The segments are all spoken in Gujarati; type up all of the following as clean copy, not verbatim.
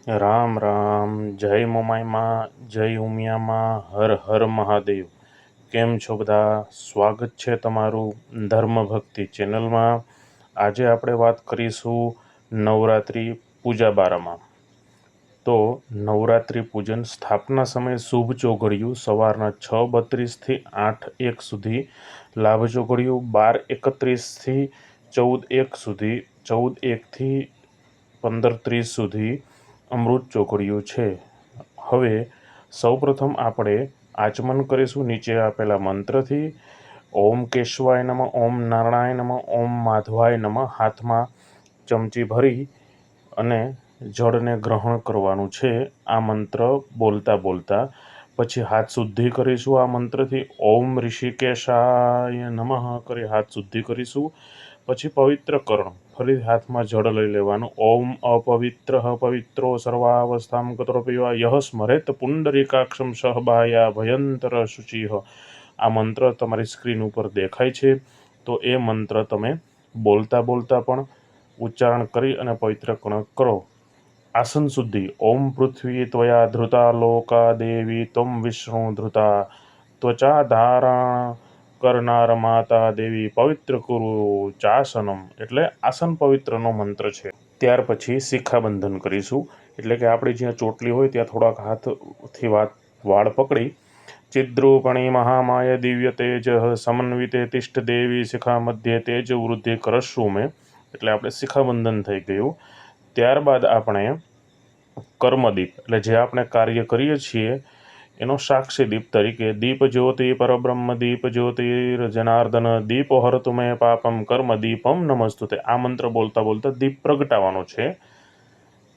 રામ રામ, જય મોમાઈમાં, જય ઉમિયામાં, હર હર મહાદેવ. કેમ છો બધા? સ્વાગત છે તમારું ધર્મ ભક્તિ ચેનલમાં. આજે આપણે વાત કરીશું નવરાત્રિ પૂજા બારામાં. તો નવરાત્રિ પૂજન સ્થાપના સમયે શુભ ચોઘડિયું સવારના 6:32થી 8:01 સુધી, લાભ ચોઘડિયું 12:31થી 14:01 સુધી, 14:01થી 15:30 સુધી અમૃત ચોઘડિયું છે. હવે સૌપ્રથમ આપણે આચમન કરીશું નીચે આપેલા મંત્રથી. ઓમ કેશવાય નમઃ, ઓમ નારાયણ નમઃ, ઓમ માધવાય નમઃ. હાથમાં ચમચી ભરી અને જળને ગ્રહણ કરવાનું છે આ મંત્ર બોલતા બોલતા. પછી હાથ શુદ્ધિ કરીશું આ મંત્રથી. ઓમ ઋષિકેશાય નમઃ કરી હાથ શુદ્ધિ કરીશું. પછી પવિત્રકરણ, ફરી હાથમાં જળ લઈ લેવાનું. ઓમ અપવિત્ર પવિત્રો સર્વાવસ્થામ ગતો પીવા યહ સ્મરેત પુંડરીકાક્ષમ સહબાયા ભયંતર શુચિહ. આ મંત્ર તમારી સ્ક્રીન ઉપર દેખાય છે, તો એ મંત્ર તમે બોલતા બોલતા પણ ઉચ્ચારણ કરી અને પવિત્રકરણ કરો. આસન શુદ્ધિ. ઓમ પૃથ્વી ત્વયા ધૃતા લોકા દેવી ત્વમ વિષ્ણુ ધૃતા ત્વચા ધારણ કરનાર માતા દેવી પવિત્ર કુરુ ચાસનમ, એટલે આસન પવિત્રનો મંત્ર છે. ત્યાર પછી શિખાબંધન કરીશું, એટલે કે આપણે જ્યાં ચોટલી હોય ત્યાં થોડાક હાથથી વાળ પકડી ચિદ્રૂપણી મહામાય દિવ્ય તેજ સમન્વિતે તિષ્ઠ દેવી શિખા મધ્ય તેજ વૃદ્ધિ કરશું મેં, એટલે આપણે શિખાબંધન થઈ ગયું. ત્યારબાદ આપણે કર્મદીપ, એટલે જે આપણે કાર્ય કરીએ છીએ એનો સાક્ષી દીપ તરીકે દીપ જ્યોતિ પરબ્રહ્મ દીપ જ્યોતિ જનાર્દન દીપો હરતુ મેં પાપમ કર્મ દીપમ નમસ્તુતે, આ મંત્ર બોલતા બોલતા દીપ પ્રગટાવવાનો છે.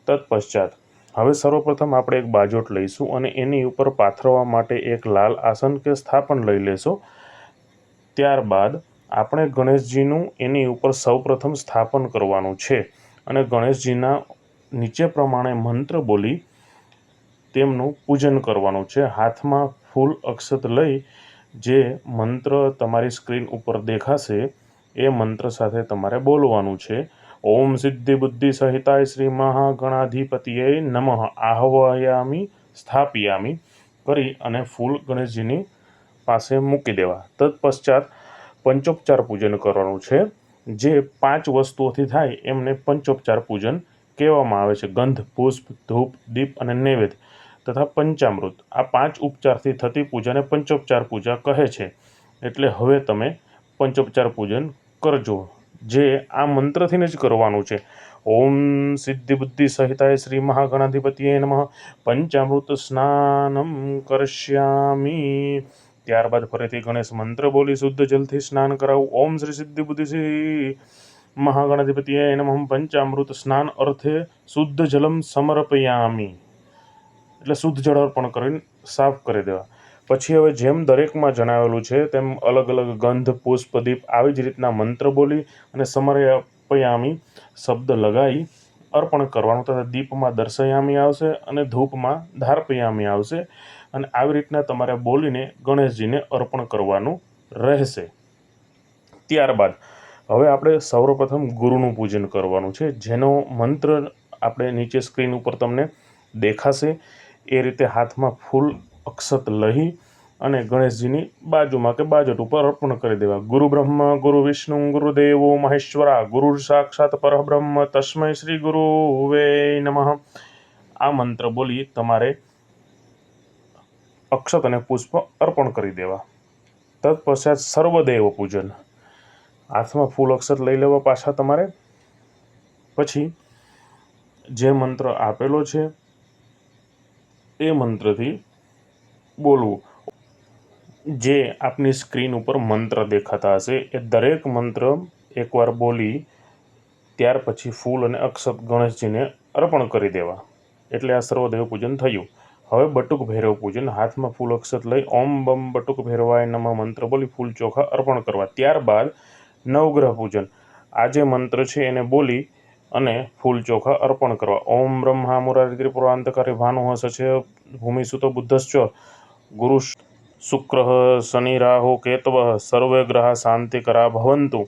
તત્પશ્ચાત હવે સર્વપ્રથમ આપણે એક બાજોટ લઈશું અને એની ઉપર પાથરવા માટે એક લાલ આસન કે સ્થાપન લઈ લેશું. ત્યારબાદ આપણે ગણેશજીનું એની ઉપર સૌપ્રથમ સ્થાપન કરવાનું છે અને ગણેશજીના નીચે પ્રમાણે મંત્ર બોલી તેમનું પૂજન કરવાનું છે. હાથમાં ફૂલ અક્ષત લઈ જે મંત્ર તમારી સ્ક્રીન ઉપર દેખાશે એ મંત્ર સાથે તમારે બોલવાનું છે. ઓમ સિદ્ધિ બુદ્ધિ સહિતાય શ્રી મહાગણાધિપતિએ નમઃ આહ્વયામી સ્થાપયામી કરી અને ફૂલ ગણેશજીની પાસે મૂકી દેવા. તત્પશ્ચાત પંચોપચાર પૂજન કરવાનું છે. જે 5 વસ્તુઓથી થાય એમને પંચોપચાર પૂજન કહેવામાં આવે છે. ગંધ, પુષ્પ, ધૂપ, દીપ અને નૈવેદ્ય તથા પંચામૃત, આ 5 ઉપચારથી થતી પૂજાને પંચોપચાર પૂજા કહે છે. એટલે હવે તમે પંચોપચાર પૂજન કરજો, જે આ મંત્રથીને જ કરવાનું છે. ઓમ સિદ્ધિ બુદ્ધિ સહિતાય શ્રી મહાગણાધિપતિએ નમઃ પંચામૃત સ્નાનમ કરશ્યામી. ત્યારબાદ ફરીથી ગણેશ મંત્ર બોલી શુદ્ધ જલથી સ્નાન કરાવું. ઓમ શ્રી સિદ્ધિ બુદ્ધિ મહાગણાધિપતિએ નમઃ પંચામૃત સ્નાન અર્થે શુદ્ધ જલમ સમર્પયામી, એટલે શુદ્ધ જળ અર્પણ કરીને સાફ કરી દેવા. પછી હવે જેમ દરેકમાં જણાવેલું છે તેમ અલગ અલગ ગંધ, પુષ્પ, દીપ આવી જ રીતના મંત્ર બોલી અને સમર્પયામી શબ્દ લગાવી અર્પણ કરવાનું, તથા દીપમાં દર્શયામી આવશે અને ધૂપમાં ધારપયામી આવશે, અને આવી રીતના તમારે બોલીને ગણેશજીને અર્પણ કરવાનું રહેશે. ત્યારબાદ હવે આપણે સર્વપ્રથમ ગુરુનું પૂજન કરવાનું છે, જેનો મંત્ર આપણે નીચે સ્ક્રીન ઉપર તમને દેખાશે એ રીતે હાથમાં ફૂલ અક્ષત લઈ અને ગણેશજીની બાજુમાં કે બાજોટ ઉપર અર્પણ કરી દેવા. ગુરુ બ્રહ્મ ગુરુ વિષ્ણુ ગુરુદેવો મહેશ્વરા ગુરુ સાક્ષાત પરબ્રહ્મ તસ્મૈ શ્રી ગુરુવે નમઃ. આ મંત્ર બોલી તમારે અક્ષત અને પુષ્પ અર્પણ કરી દેવા. તત્પશ્ચાત સર્વદેવ પૂજન, હાથમાં ફૂલ અક્ષત લઈ લેવા પાછા તમારે. પછી જે મંત્ર આપેલો છે એ મંત્રથી બોલવું. જે આપની સ્ક્રીન ઉપર મંત્ર દેખાતા હશે એ દરેક મંત્ર એકવાર બોલી ત્યાર પછી ફૂલ અને અક્ષત ગણેશજીને અર્પણ કરી દેવા. એટલે આ સર્વદેવ પૂજન થયું. હવે બટુક ભૈરવ પૂજન, હાથમાં ફૂલ અક્ષત લઈ ઓમ બમ બટુક ભૈરવાય નમઃ મંત્ર બોલી ફૂલ ચોખા અર્પણ કરવા. ત્યારબાદ નવગ્રહ પૂજન, આ જે મંત્ર છે એને બોલી અને ફૂલ ચોખા અર્પણ કરવા. ઓમ બ્રહ્મા મુરારી ત્રિપુરાંતકારી ભાનુઃ સચે ભૂમિસુતો બુદ્ધશ્ચ ગુરુ શુક્ર શનિ રાહુ કેતવ સર્વે ગ્રહ શાંતિકરા ભવંતુ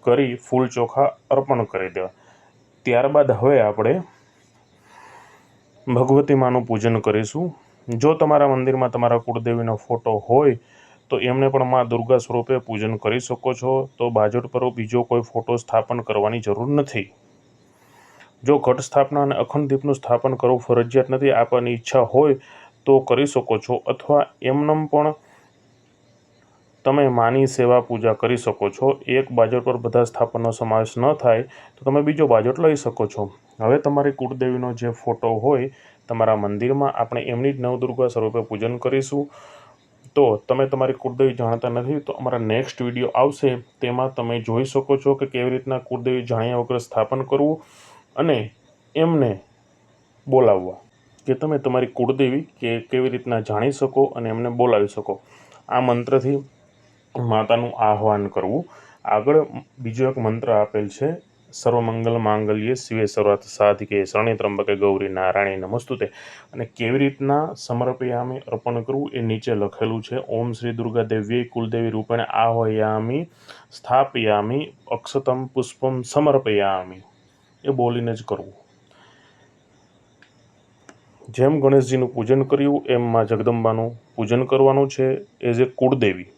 કરી ફૂલ ચોખા અર્પણ કરી દેવા. ત્યારબાદ હવે આપણે ભગવતી માનું પૂજન કરીશું. જો તમારા મંદિરમાં તમારા કુળદેવીનો ફોટો હોય તો એમને પણ મા દુર્ગા સ્વરૂપે પૂજન કરી શકો છો. તો બાજોટ પર બીજો કોઈ ફોટો સ્થાપન કરવાની જરૂર નથી. જો ઘટ સ્થાપના અને અખંડ દીપનું સ્થાપન કરવું ફરજિયાત નથી. આપવાની ઈચ્છા હોય તો કરી શકો છો, અથવા એમનેમ પણ તમે માની સેવા પૂજા કરી શકો છો. એક બાજોટ પર બધા સ્થાપનનો સમાવેશ ન થાય તો તમે બીજો બાજોટ લઈ શકો છો. હવે તમારી કુળદેવીનો જે ફોટો હોય તમારા મંદિરમાં, આપણે એમની જ નવદુર્ગા સ્વરૂપે પૂજન કરીશું. તો તમે તમારી કુળદેવી જાણતા નથી તો અમારા નેક્સ્ટ વિડીયો આવશે, તેમાં તમે જોઈ શકો છો કે કેવી રીતના કુળદેવી જાણ્યા વગર સ્થાપન કરવું અને એમને બોલાવવા, કે તમે તમારી કુળદેવી કેવી રીતના જાણી શકો અને એમને બોલાવી શકો. આ મંત્રથી માતાનું આહ્વાન કરવું. આગળ બીજો એક મંત્ર આપેલ છે, સર્વમંગલ માંગલ્યે શિવે સર્વાર્થ સાધિકે શરણ્યે ત્ર્યંબકે ગૌરી નારાયણી નમસ્તુતે. અને કેવી રીતના સમર્પયામિ અર્પણ કરવું એ નીચે લખેલું છે. ઓમ શ્રી દુર્ગા દેવ્યે કુલદેવી રૂપેણ આહ્વયામિ સ્થાપયામિ અક્ષતમ પુષ્પમ સમર્પયામિ. એ બોલીને જ કરવું. જેમ ગણેશજીનું પૂજન કર્યું એમ માં જગદંબાનું પૂજન કરવાનું છે એઝ એ કુળદેવી.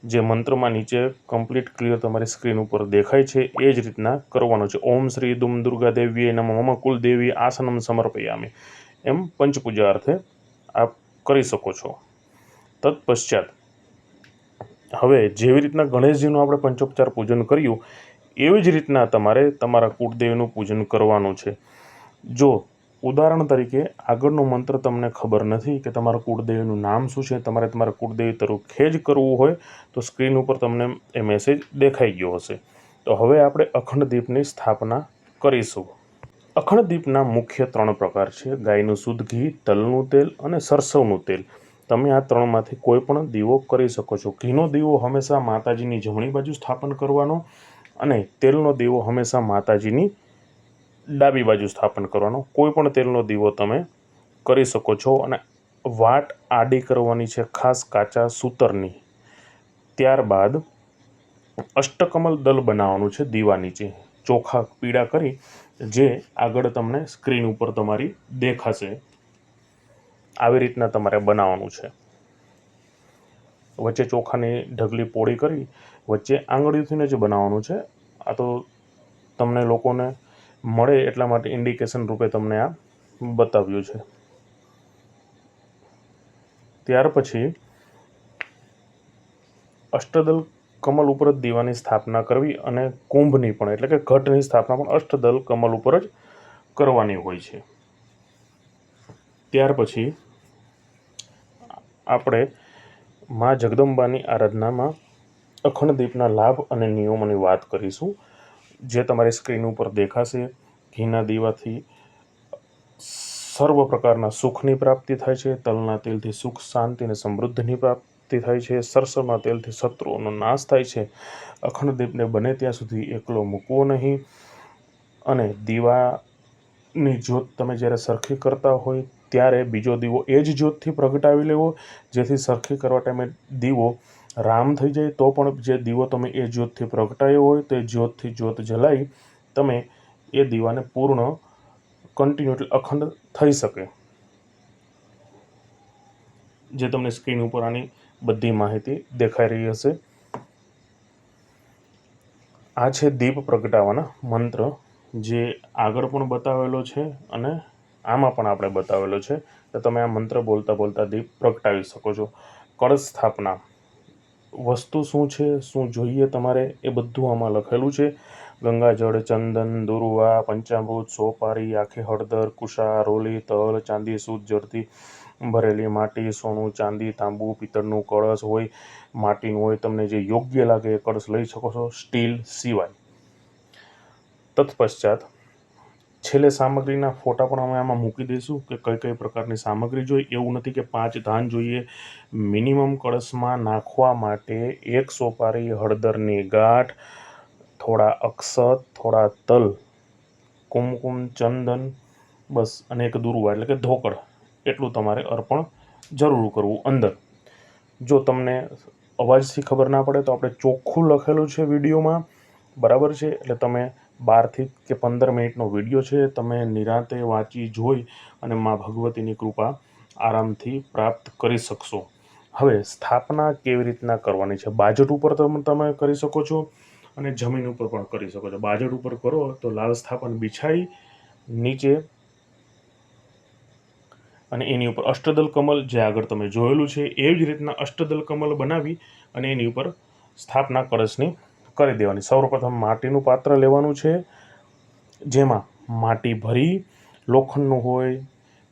જે મંત્રમાં નીચે કમ્પ્લીટ ક્લિયર તમારી સ્ક્રીન ઉપર દેખાય છે એ જ રીતના કરવાનું છે. ઓમ શ્રી દુમ દુર્ગા દેવીએ નમઃ મમ કુલદેવી આસનમ સમર્પયામિ. એમ પંચપૂજા અર્થે આપ કરી શકો છો. તત્પશ્ચાત હવે જેવી રીતના ગણેશજીનું આપણે પંચોપચાર પૂજન કર્યું એવી જ રીતના તમારે તમારા કુળદેવીનું પૂજન કરવાનું છે. જો ઉદાહરણ તરીકે આગળનો મંત્ર તમને ખબર નથી કે તમારા કુળદેવીનું નામ શું છે, તમારે તમારા કુળદેવી તરીકે જ કરવું હોય તો સ્ક્રીન ઉપર તમને એ મેસેજ દેખાઈ ગયો હશે. તો હવે આપણે અખંડ દીપની સ્થાપના કરીશું. અખંડ દીપના મુખ્ય 3 પ્રકાર છે: ગાયનું શુદ્ધ ઘી, તલનું તેલ અને સરસવનું તેલ. તમે આ 3માંથી કોઈ પણ દીવો કરી શકો છો. ઘીનો દીવો હંમેશા માતાજીની જમણી બાજુ સ્થાપન કરવાનો અને તેલનો દીવો હંમેશા માતાજીની ડાબી બાજુ સ્થાપન કરવાનો. કોઈ પણ તેલનો દીવો તમે કરી શકો છો. અને વાટ આડી કરવાની છે, ખાસ કાચા સૂતરની. ત્યારબાદ અષ્ટકમલ દલ બનાવવાનું છે દીવા નીચે, ચોખા પીળા કરી, જે આગળ તમને સ્ક્રીન ઉપર તમારી દેખાશે. આવી રીતના તમારે બનાવવાનું છે. વચ્ચે ચોખાની ઢગલી પોળી કરી વચ્ચે આંગળીઓથી જ બનાવવાનું છે. આ તો તમને લોકોને મળે એટલા માટે ઇન્ડિકેશન રૂપે તમને આ બતાવ્યું છે. ત્યાર પછી અષ્ટદલ કમલ ઉપર જ દીવાની સ્થાપના કરવી અને કુંભની પણ, એટલે કે ઘટની સ્થાપના પણ અષ્ટદલ કમલ ઉપર જ કરવાની હોય છે. ત્યાર પછી આપણે મા જગદંબાની આરાધનામાં અખંડ દીપના લાભ અને નિયમોની વાત કરીશું, જે તમારી સ્ક્રીન ઉપર દેખાશે. ઘીના દીવાથી સર્વ પ્રકારના સુખની પ્રાપ્તિ થાય છે. તલના તેલથી સુખ, શાંતિ અને સમૃદ્ધિની પ્રાપ્તિ થાય છે. સરસવના તેલથી શત્રુઓનો નાશ થાય છે. અખંડ દીપને બને ત્યાં સુધી એકલો મૂકવો નહીં. અને દીવાની જ્યોત તમે જ્યારે સરખી કરતા હોય ત્યારે બીજો દીવો એ જ જ્યોતથી પ્રગટાવી લેવો, જેથી સરખી કરવા ટાઈમે દીવો રામ થઈ જાય. તો પણ જે દીવો તમે એ જ્યોતથી પ્રગટાવ્યો હોય તે જ્યોતથી જ્યોત જલાઈ તમે એ દીવાને પૂર્ણ કન્ટિન્યુ એટલે અખંડ થઈ શકે. જે તમને સ્ક્રીન ઉપર આની બધી માહિતી દેખાઈ રહી હશે. આ છે દીપ પ્રગટાવવાના મંત્ર, જે આગળ પણ બતાવેલો છે અને આમાં પણ આપણે બતાવેલો છે કે તમે આ મંત્ર બોલતા બોલતા દીપ પ્રગટાવી શકો છો. કળશ સ્થાપના વસ્તુ શું છે, શું જોઈએ તમારે, એ બધું આમાં લખેલું છે. ગંગાજળ, ચંદન, દુર્વા, પંચામૃત, સોપારી, આખી હળદર, કુશા, રોલી, તલ, ચાંદી શુદ્ધ જળથી ભરેલી માટી, સોનું, ચાંદી, તાંબુ, પિત્તળનું કળશ હોય, માટીનું હોય, તમને જે યોગ્ય લાગે એ કળશ લઈ શકો છો, સ્ટીલ સિવાય. તત્પશ્ચાત છેલ્લે સામગ્રીના ફોટા પણ અમે આમાં મૂકી દઈશું કે કઈ કઈ પ્રકારની સામગ્રી જોઈએ. એવું નથી કે 5 ધાન જોઈએ. મિનિમમ કળશમાં નાખવા માટે 1 સોપારી, હળદરની ગાંઠ, થોડા અક્ષત, થોડા તલ, કુમકુમ, ચંદન, બસ, અને 1 દુર્વા એટલે કે ધોકડ, એટલું તમારે અર્પણ જરૂર કરવું અંદર. જો તમને અવાજથી ખબર ના પડે તો આપણે ચોખ્ખું લખેલું છે વિડીયોમાં, બરાબર છે, એટલે તમે 12 કે 15 મિનિટનો વિડીયો છે. તમે નિરાંતે વાંચી જોઈ અને મા ભગવતીની કૃપા આરામથી પ્રાપ્ત કરી શકશો. હવે સ્થાપના કેવી રીતના કરવાની છે? બાજટ ઉપર તમે કરી શકો છો અને જમીન ઉપર પણ કરી શકો છો. બાજટ ઉપર કરો તો લાલ સ્થાપન બિછાઈ નીચે અને એની ઉપર અષ્ટદલ કમલ જે આગળ તમે જોયેલું છે એવી જ રીતના અષ્ટદલ કમલ બનાવી અને એની ઉપર સ્થાપના કળશની કરી દેવાની. સૌપ્રથમ માટીનું પાત્ર લેવાનું છે, જેમાં માટી ભરી લોખંડનું હોય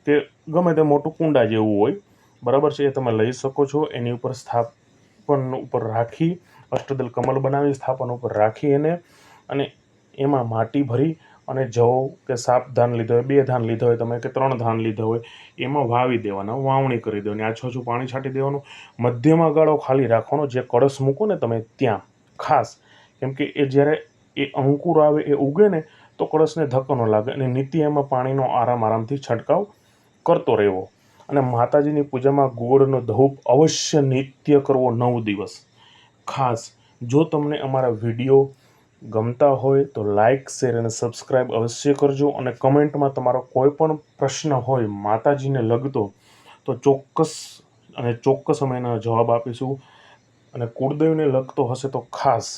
કે ગમે તે મોટું કુંડા જેવું હોય, બરાબર છે, એ તમે લઈ શકો છો. એની ઉપર સ્થાપન ઉપર રાખી અષ્ટદલ કમલ બનાવી સ્થાપન ઉપર રાખી એને અને એમાં માટી ભરી અને જવ કે 7 ધાન લીધો હોય, 2 ધાન લીધો હોય તમે કે 3 ધાન લીધો હોય, એમાં વાવી દેવાના, વાવણી કરી દેવાની. આછું પાણી છાંટી દેવાનું. મધ્યમાં ગાળો ખાલી રાખવાનો, જે કળશ મૂકો ને તમે ત્યાં ખાસ, કેમ કે એ જ્યારે એ અંકુર આવે, એ ઉગે ને તો કળશને ધક્કો ન લાગે અને નિત્ય એમાં પાણીનો આરામથી છંટકાવ કરતો રહેવો. અને માતાજીની પૂજામાં ગોળનો ધૂપ અવશ્ય નિત્ય કરવો 9 દિવસ ખાસ. જો તમને અમારા વિડીયો ગમતા હોય તો લાઇક, શેર અને સબસ્ક્રાઈબ અવશ્ય કરજો. અને કમેન્ટમાં તમારો કોઈ પણ પ્રશ્ન હોય માતાજીને લગતો તો ચોક્કસ અમે એના જવાબ આપીશું. અને કુળદેવને લગતો હશે તો ખાસ.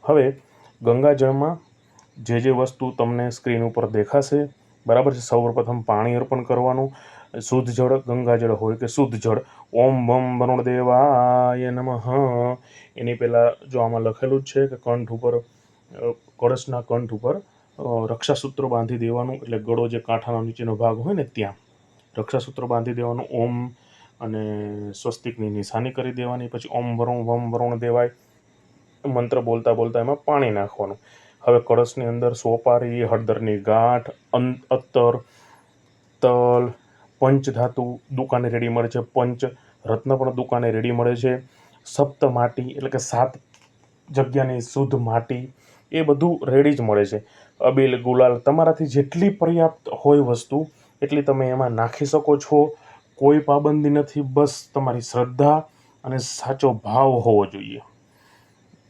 હવે ગંગાજળમાં જે વસ્તુ તમને સ્ક્રીન ઉપર દેખાશે, બરાબર છે, સૌપ્રથમ પાણી અર્પણ કરવાનું. શુદ્ધ જળ, ગંગાજળ હોય કે શુદ્ધ જળ, ઓમ વમ વરુણ દેવાય નમઃ. એની પહેલાં જો આમાં લખેલું જ છે કે કંઠ ઉપર, કળશના કંઠ ઉપર રક્ષાસૂત્ર બાંધી દેવાનું. એટલે ગળો જે કાંઠાનો નીચેનો ભાગ હોય ને ત્યાં રક્ષાસૂત્ર બાંધી દેવાનું. ઓમ અને સ્વસ્તિકની નિશાની કરી દેવાની. પછી ઓમ વમ વરુણ દેવાય મંત્ર બોલતા બોલતા એમાં પાણી નાખવાનું. હવે કળશની અંદર સોપારી, હળદરની ગાંઠ, અત્તર, તલ, પંચધાતુ દુકાને રેડી મળે છે, પંચ રત્ન પણ દુકાને રેડી મળે છે, સપ્ત માટી એટલે કે 7 જગ્યાની શુદ્ધ માટી, એ બધું રેડી જ મળે છે. અબીલ, ગુલાલ, તમારાથી જેટલી પર્યાપ્ત હોય વસ્તુ એટલી તમે એમાં નાખી શકો છો. કોઈ પાબંદી નથી, બસ તમારી શ્રદ્ધા અને સાચો ભાવ હોવો જોઈએ.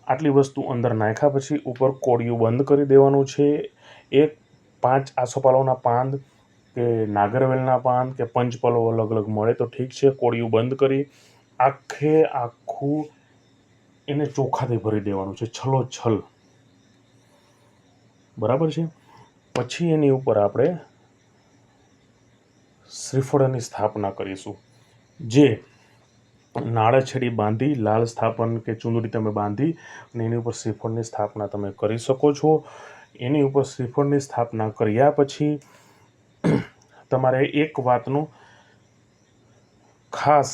આટલી વસ્તુ અંદર નાખ્યા પછી ઉપર કોળિયું બંધ કરી દેવાનું છે. 5 આસોપાલવના પાન કે નાગરવેલના પાન કે પંચપલો અલગ અલગ મળે તો ઠીક છે. કોળિયું બંધ કરી આખું એને ચોખાથી ભરી દેવાનું છે, છલોછલ, બરાબર છે. પછી એની ઉપર આપણે શ્રીફળની સ્થાપના કરીશું. જે નાળાછેડી બાંધી લાલ સ્થાપન કે ચૂંદડી તમે બાંધી અને એની ઉપર શ્રીફળની સ્થાપના તમે કરી શકો છો. એની ઉપર શ્રીફળની સ્થાપના કર્યા પછી તમારે એક વાતનું ખાસ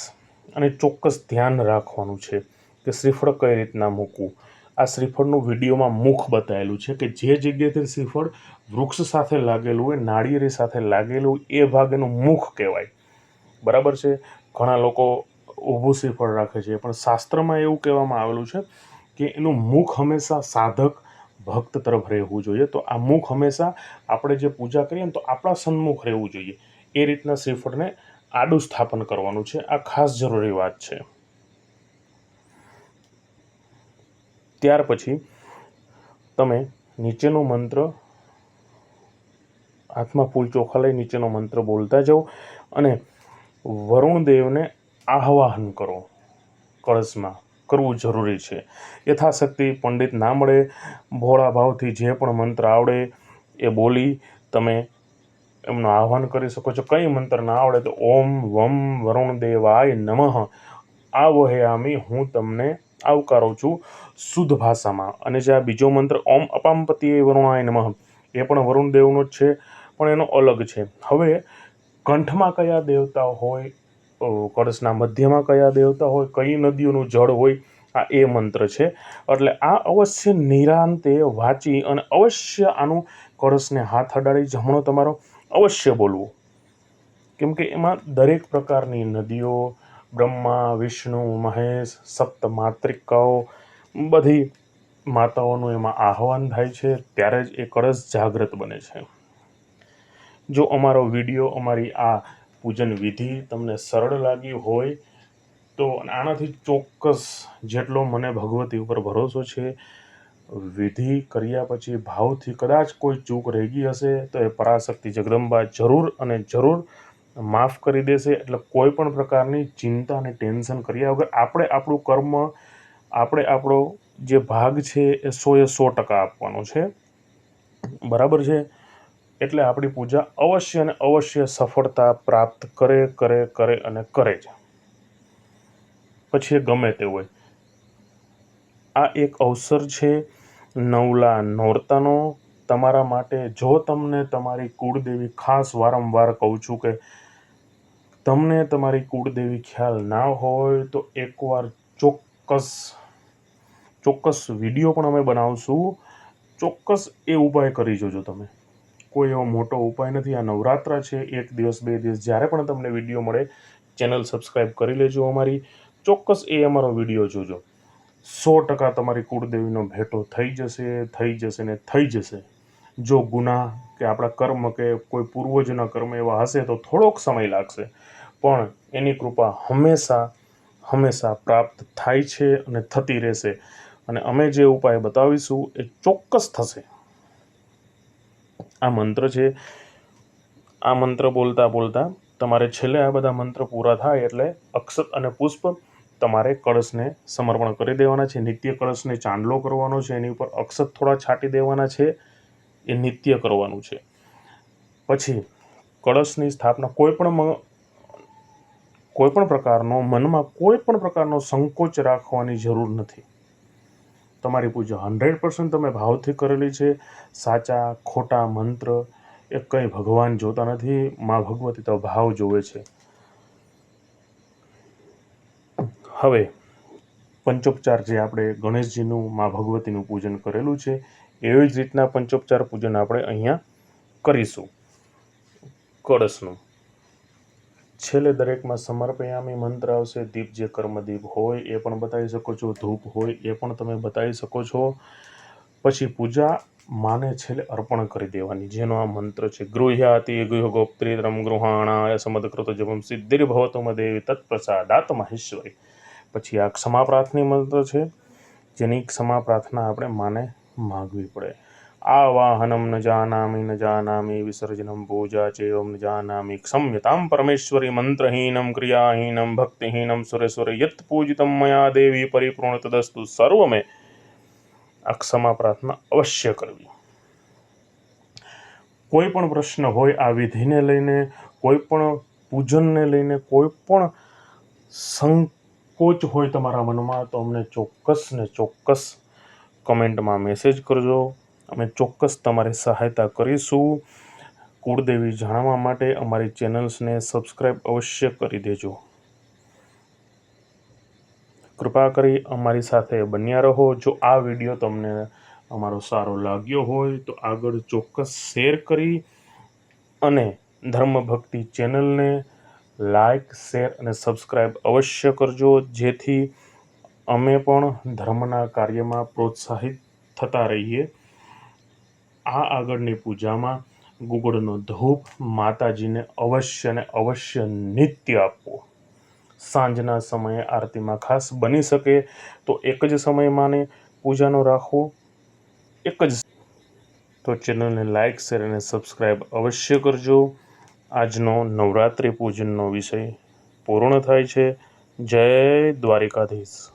અને ચોક્કસ ધ્યાન રાખવાનું છે કે શ્રીફળ કઈ રીતના મૂકવું. આ શ્રીફળનું વિડીયોમાં મુખ બતાવેલું છે કે જે જગ્યાએથી શ્રીફળ વૃક્ષ સાથે લાગેલું હોય, નાળિયેરી સાથે લાગેલું હોય, એ ભાગ એનું મુખ કહેવાય, બરાબર છે. ઘણા લોકો ઊભું શ્રીફળ રાખે છે, પણ શાસ્ત્રમાં એવું કહેવામાં આવેલું છે કે એનું મુખ હંમેશા સાધક ભક્ત તરફ રહેવું જોઈએ. તો આ મુખ હંમેશા આપણે જે પૂજા કરીએ ને તો આપણા સન્મુખ રહેવું જોઈએ. એ રીતના શ્રીફળને આડું સ્થાપન કરવાનું છે. આ ખાસ જરૂરી વાત છે. ત્યાર પછી તમે નીચેનો મંત્ર હાથમાં ફૂલ ચોખા લઈ નીચેનો મંત્ર બોલતા જાઓ અને વરુણદેવને આહ્વાન કરો. કળશમાં કરવું જરૂરી છે. યથાશક્તિ પંડિત ના મળે, ભોળા ભાવથી જે પણ મંત્ર આવડે એ બોલી તમે એમનું આહ્વાન કરી શકો છો. કંઈ મંત્ર ના આવડે તો ઓમ વમ વરુણ દેવાય નમઃ આવહયામી, હું તમને આવકારું છું શુદ્ધ ભાષામાં. અને જે આ બીજો મંત્ર ઓમ અપામપતિએ વરુણાય નમઃ, એ પણ વરુણદેવનો જ છે, પણ એનો અલગ છે. હવે કંઠમાં કયા દેવતા હોય, કળશના મધ્યમાં કયા દેવતા હોય, કઈ નદીઓનું જળ હોય, આ એ મંત્ર છે. એટલે આ અવશ્ય નિરાંતે વાંચી અને અવશ્ય આનું કળશને હાથ અડાડી જમણો તમારો અવશ્ય બોલવું. કેમ કે એમાં દરેક પ્રકારની નદીઓ, બ્રહ્મા, વિષ્ણુ, મહેશ, સપ્ત માતૃકાઓ, બધી માતાઓનું એમાં આહ્વાન થાય છે. ત્યારે જ એ કળશ જાગૃત બને છે. જો અમારો વિડીયો, અમારી આ પૂજન વિધિ તમને સરળ લાગી હોય તો આનાથી ચોક્કસ, જેટલો મને ભગવતી ઉપર ભરોસો છે, વિધિ કર્યા પછી ભાવથી કદાચ કોઈ ચૂક રહી ગઈ હશે તો એ પરાશક્તિ જગદંબા જરૂર અને જરૂર માફ કરી દેશે. એટલે કોઈ પણ પ્રકારની ચિંતા અને ટેન્શન કર્યા વગર આપણે આપણું કર્મ, આપણે આપણો જે ભાગ છે એ 100% આપવાનો છે. બરાબર છે? એટલે આપણી પૂજા અવશ્ય અને અવશ્ય સફળતા પ્રાપ્ત કરે અને કરે જ. પછી એ ગમે તે હોય. આ એક અવસર છે નવલા નોરતાનો તમારા માટે. જો તમને તમારી કુળદેવી, ખાસ વારંવાર કહું છું કે તમને તમારી કુળદેવી ખ્યાલ ના હોય તો એકવાર ચોક્કસ વિડીયો પણ અમે બનાવશું. ચોક્કસ એ ઉપાય કરી જોજો તમે. કોઈ એવો મોટો ઉપાય નથી. આ નવરાત્રા છે, 1 દિવસ 2 દિવસ જ્યારે પણ તમને વિડીયો મળે ચેનલ સબસ્ક્રાઈબ કરી લેજો અમારી. ચોક્કસ એ અમારો વિડીયો જોજો. 100% તમારી કુળદેવીનો ભેટો થઈ જશે ને થઈ જશે. જો ગુનાહ કે આપણા કર્મ કે કોઈ પૂર્વજના કર્મ એવા હશે તો થોડોક સમય લાગશે, પણ એની કૃપા હંમેશા પ્રાપ્ત થાય છે અને થતી રહેશે. અને અમે જે ઉપાય બતાવીશું એ ચોક્કસ થશે. આ મંત્ર છે. આ મંત્ર બોલતા તમારે છેલ્લે આ બધા મંત્ર પૂરા થાય એટલે અક્ષત અને પુષ્પ તમારે કળશને સમર્પણ કરી દેવાના છે. નિત્ય કળશને ચાંદલો કરવાનો છે, એની ઉપર અક્ષત થોડા છાંટી દેવાના છે. એ નિત્ય કરવાનું છે. પછી કળશની સ્થાપના કોઈ પણ પ્રકારનો મનમાં કોઈ પણ પ્રકારનો સંકોચ રાખવાની જરૂર નથી. તમારી પૂજા 100% તમે ભાવથી કરેલી છે. સાચા ખોટા મંત્ર એ કંઈ ભગવાન જોતા નથી. મા ભગવતી તો ભાવ જોવે છે. હવે પંચોપચાર જે આપણે ગણેશજીનું, મા ભગવતીનું પૂજન કરેલું છે એવી જ રીતના પંચોપચાર પૂજન આપણે અહીંયા કરીશું. કળશનું છેલ્લે દરેકમાં સમર્પયામી મંત્ર આવશે. દીપ જે કર્મદીપ હોય એ પણ બતાવી શકો છો, ધૂપ હોય એ પણ તમે બતાવી શકો છો. પછી પૂજા માને છેલ્લે અર્પણ કરી દેવાની, જેનો આ મંત્ર છે. ગૃહ્યાતિ ગૃહગોપ્ત્રીતરમ ગૃહાણાય સમદકૃત જપમ સિદ્ધિર્ભવતુ મદેવી તત્પ્રસાદાત મહેશ્વરી. પછી આ ક્ષમા પ્રાર્થના મંત્ર છે, જેની ક્ષમા પ્રાર્થના આપણે માને માગવી પડે. આવાહનમ ન જાનામી વિસર્જનમ પૂજા ચેવમ ન જાનામી ક્ષમ્યતામ પરમેશ્વરી. મંત્રહીનમ ક્રિયાહીનમ ભક્તિહીનમ સુરેશ્વર યત પૂજિતમ મયા દેવી પરિપૂર્ણ તદસ્તુ સર્વમે. આ ક્ષમા પ્રાર્થના અવશ્ય કરવી. કોઈ પણ પ્રશ્ન હોય આ વિધિને લઈને, કોઈ પણ પૂજનને લઈને, કોઈ પણ સંકોચ હોય તમારા મનમાં તો અમને ચોક્કસ કમેન્ટમાં મેસેજ કરજો. અમે ચોક્કસ તમારી સહાયતા કરીશું. કુળદેવી જાણવા માટે અમારી ચેનલ્સને સબસ્ક્રાઈબ અવશ્ય કરી દેજો. કૃપા કરી અમારી સાથે બન્યા રહો. જો આ વિડીયો તમને અમારો સારો લાગ્યો હોય તો આગળ ચોક્કસ શેર કરી અને ધર્મભક્તિ ચેનલને લાઈક, શેર અને સબસ્ક્રાઈબ અવશ્ય કરજો, જેથી અમે પણ ધર્મના કાર્યમાં પ્રોત્સાહિત થતા રહીએ. આ આગળની પૂજામાં ગુગળનો ધૂપ માતાજીને અવશ્ય ને અવશ્ય નિત્ય આપવો. સાંજના સમયે આરતીમાં ખાસ બની શકે તો એક જ સમય માને પૂજાનો રાખવો. તો ચેનલને લાઈક, શેર અને સબસ્ક્રાઈબ અવશ્ય કરજો. આજનો નવરાત્રિ પૂજનનો વિષય પૂર્ણ થાય છે. જય દ્વારિકાધીશ.